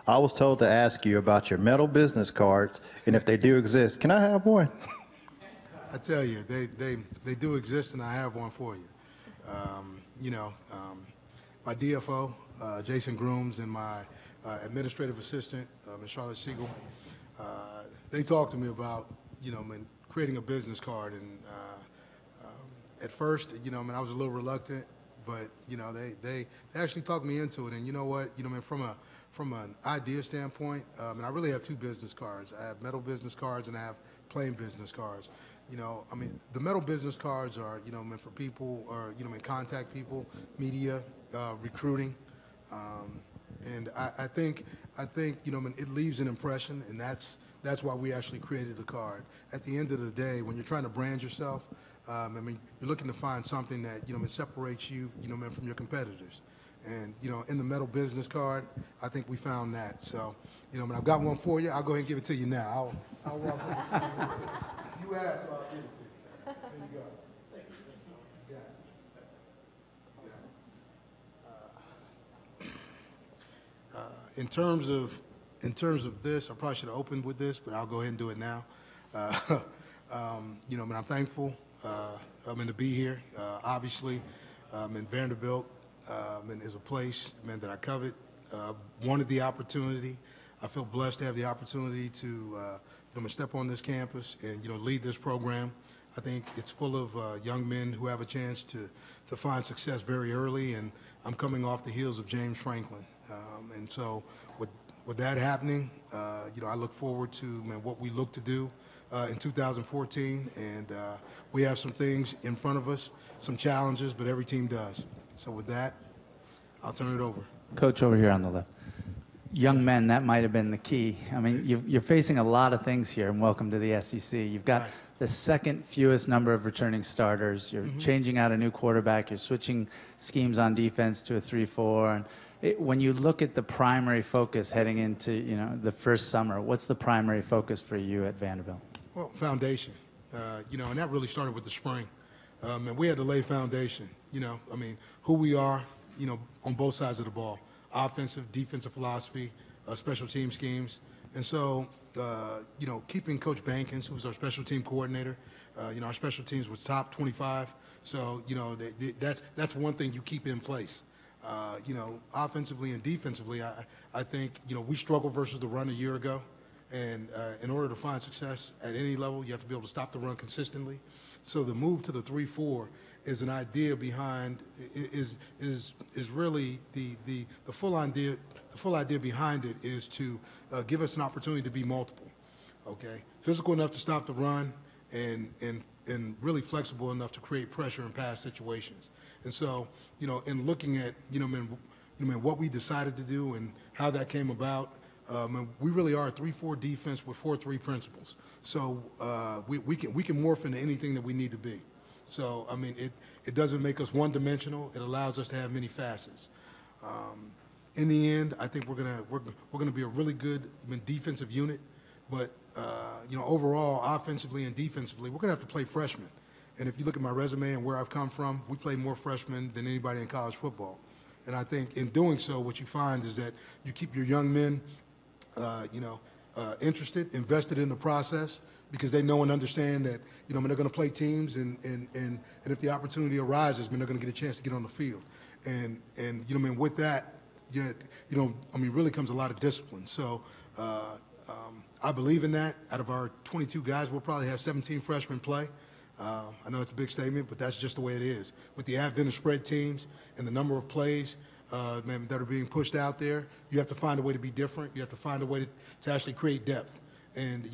I was told to ask you about your metal business cards and if they do exist. Can I have one? I tell you, they do exist, and I have one for you. My DFO, Jason Grooms, and my administrative assistant, Ms. Charlotte Siegel, they talked to me about, creating a business card. And at first, I was a little reluctant, but, they actually talked me into it. And you know what, from an idea standpoint, and I really have two business cards. I have metal business cards and I have plain business cards. The metal business cards are, meant for people or, contact people, media, recruiting. And I think, it leaves an impression, and that's why we actually created the card. At the end of the day, when you're trying to brand yourself, you're looking to find something that, separates you, from your competitors. And, in the metal business card, I think we found that. So, I've got one for you. I'll go ahead and give it to you now. I'll walk over to you. You asked, so I'll give it to you. There you go. Thank you. In terms of this, I probably should have opened with this, but I'll go ahead and do it now. I'm thankful to be here. Obviously, in Vanderbilt, is a place, that I covet. Wanted the opportunity. I feel blessed to have the opportunity to step on this campus and lead this program. I think it's full of young men who have a chance to find success very early, and I'm coming off the heels of James Franklin. And so with that happening, I look forward to what we look to do in 2014, and we have some things in front of us, some challenges, but every team does. So with that, I'll turn it over. Coach, over here on the left. Young men, that might have been the key. I mean, you're facing a lot of things here, and welcome to the SEC. You've got the second fewest number of returning starters. You're changing out a new quarterback. You're switching schemes on defense to a 3-4. And when you look at the primary focus heading into the first summer, what's the primary focus for you at Vanderbilt? Well, foundation. And that really started with the spring. And we had to lay foundation. Who we are, on both sides of the ball. Offensive, defensive philosophy, special team schemes. And so, keeping Coach Bankins, who was our special team coordinator, our special teams was top 25. So, that's one thing you keep in place. Offensively and defensively, I think, we struggled versus the run a year ago. And in order to find success at any level, you have to be able to stop the run consistently. So the move to the 3-4 is an idea behind is really the full idea. The full idea behind it is to give us an opportunity to be multiple. Okay, physical enough to stop the run, and really flexible enough to create pressure in pass situations. And so, in looking at what we decided to do and how that came about. And we really are a 3-4 defense with 4-3 principles. So we can morph into anything that we need to be. So it doesn't make us one-dimensional. It allows us to have many facets. In the end, I think we're gonna be a really good defensive unit. But overall, offensively and defensively, we're gonna have to play freshmen. And if you look at my resume and where I've come from, we play more freshmen than anybody in college football. And I think in doing so, what you find is that you keep your young men interested, invested in the process, because they know and understand that, they're going to play teams, and if the opportunity arises, they're going to get a chance to get on the field. And with that, really comes a lot of discipline. So I believe in that. Out of our 22 guys, we'll probably have 17 freshmen play. I know it's a big statement, but that's just the way it is. With the advent of spread teams and the number of plays that are being pushed out there, you have to find a way to be different. You have to find a way to actually create depth. And,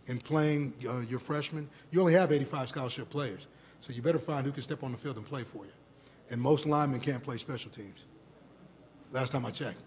in playing your freshmen, you only have 85 scholarship players. So you better find who can step on the field and play for you. And most linemen can't play special teams, last time I checked.